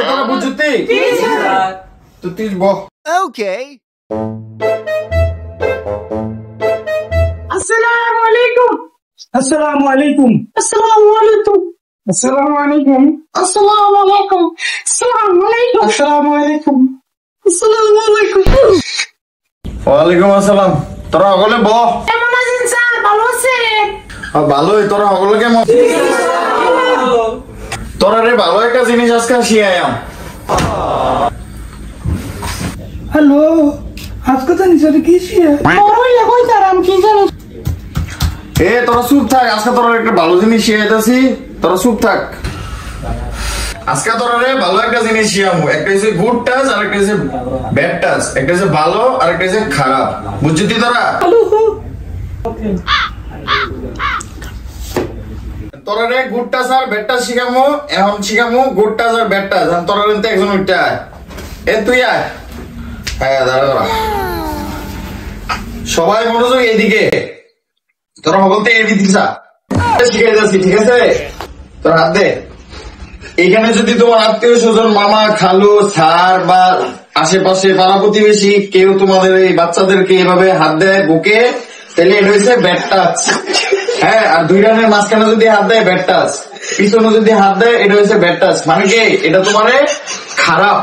তোরা বুঝতি তো তুই বহ। ওকে। আসসালামু আলাইকুম। আসসালামু আলাইকুম। আসসালামু আলাইকুম। আসসালামু আলাইকুম। আসসালামু আলাইকুম। আসসালামু আলাইকুম। আসসালামু আলাইকুম। আসসালামু আলাইকুম। ওয়ালাইকুম আসসালাম। তোরা সকলে বহ। কেমন আছেন স্যার? ভালো আছেন? ভালোই। তোরা সকলে কেমন? তোরা রে ভালো একটা জিনিস আজকে শিখাইয়াম। হ্যালো, আজকে তো নিচে কি শিয়া? বড়ই কই তারাম কি জানো? তোরা চুপ থাক। আজকে তোরা একটা ভালো জিনিস শিখাইতেছি, তোরা চুপ থাক। আজকে তোরা রে ভালো একটা জিনিস শিখামু। একটা হচ্ছে গুড টাচ আর একটা হচ্ছে ব্যাড টাচ। একটা হচ্ছে ভালো আর একটা হচ্ছে খারাপ। বুঝছিস তোরা? তোরা রে গুড টাচ আর ব্যাড টাচ শিখামু। এখন শিখামু গুড টাচ আর ব্যাড টাচ। এখন তোরা রে একজন উঠতে আয়। তুই আয়। হ্যাঁ দাঁড়া। সবাই মনোযোগ এইদিকে। তোরা বলতে এদিকে শিখাই যাচ্ছি, ঠিক আছে? তোর হাত দে। এখানে যদি তোমার আত্মীয় স্বজন, মামা, খালু, স্যার বা আশেপাশে পাড়া প্রতিবেশী কেউ তোমাদের এই বাচ্চাদেরকে এভাবে হাত দেয় বুকে, তাহলে এটা হচ্ছে ব্যাড টাচ। হ্যাঁ, আর দুই রানের মাঝখানে যদি হাত দেয় ব্যাড টাচ, পিছনে যদি হাত দেয় এটা হচ্ছে ব্যাড টাচ। মানে কি এটা তোমার খারাপ,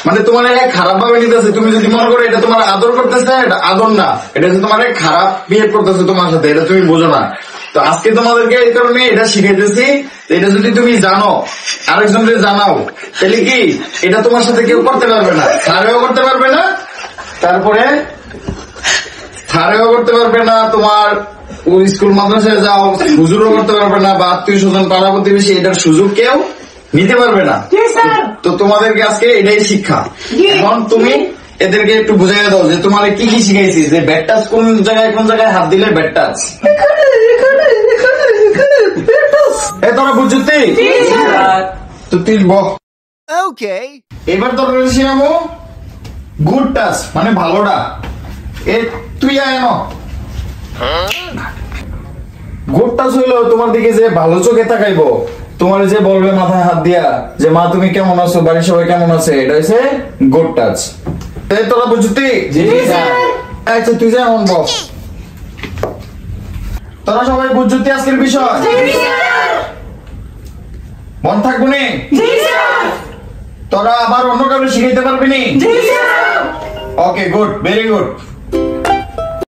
মানে তোমার খারাপ ভাবে নিতেছে। তুমি যদি মনে করো এটা তোমার আদর করতেছে, এটা আদর না, এটা হচ্ছে তোমার খারাপ বিহেভ করতেছে তোমার সাথে, এটা তুমি বোঝো না। তো আজকে তোমাদেরকে এই কারণে এটা শিখাইতেছি, এটা যদি তুমি জানো আরেকজনকে জানাও, তাহলে কি এটা তোমার সাথে কেউ করতে পারবে না, স্যারেও করতে পারবে না, তারপরে স্যারেও করতে পারবে না, তোমার স্কুল মাদ্রাসায় যাও হুজুরও করতে পারবে না, বা আত্মীয় স্বজন পাড়া প্রতিবেশী এটার সুযোগ কেউ নিতে পারবে না। তো তোমাদেরকে আজকে এটাই শিক্ষা। এখন তুমি এদেরকে একটু বুঝাই দাও যে তোমার কি কি শিখাইছি, যে ব্যাড টাচ কোন জায়গায় হাত দিলে ব্যাড টাচ। তোরা বুঝতি তো তুই বহ। ওকে। এবার তোর শিখাবো গুড টাচ, মানে ভালোটা। তুই আয় না। গুড টাচ হইলো তোমার দিকে যে ভালো চোখে তাকাইবো, তোমার যে বলবে মাথায় হাত দিয়া যে মা তুমি কেমন আছো, বাড়ির সবাই কেমন আছে, এটা হচ্ছে গুড টাচ। তোরা বুঝতি? আচ্ছা তুই যা এখন বল। তোরা সবাই বুঝতি আজকের বিষয়? মন থাকবো নি? তোরা আবার অন্য কারো শিখাইতে পারবি নি? Okay good, very good.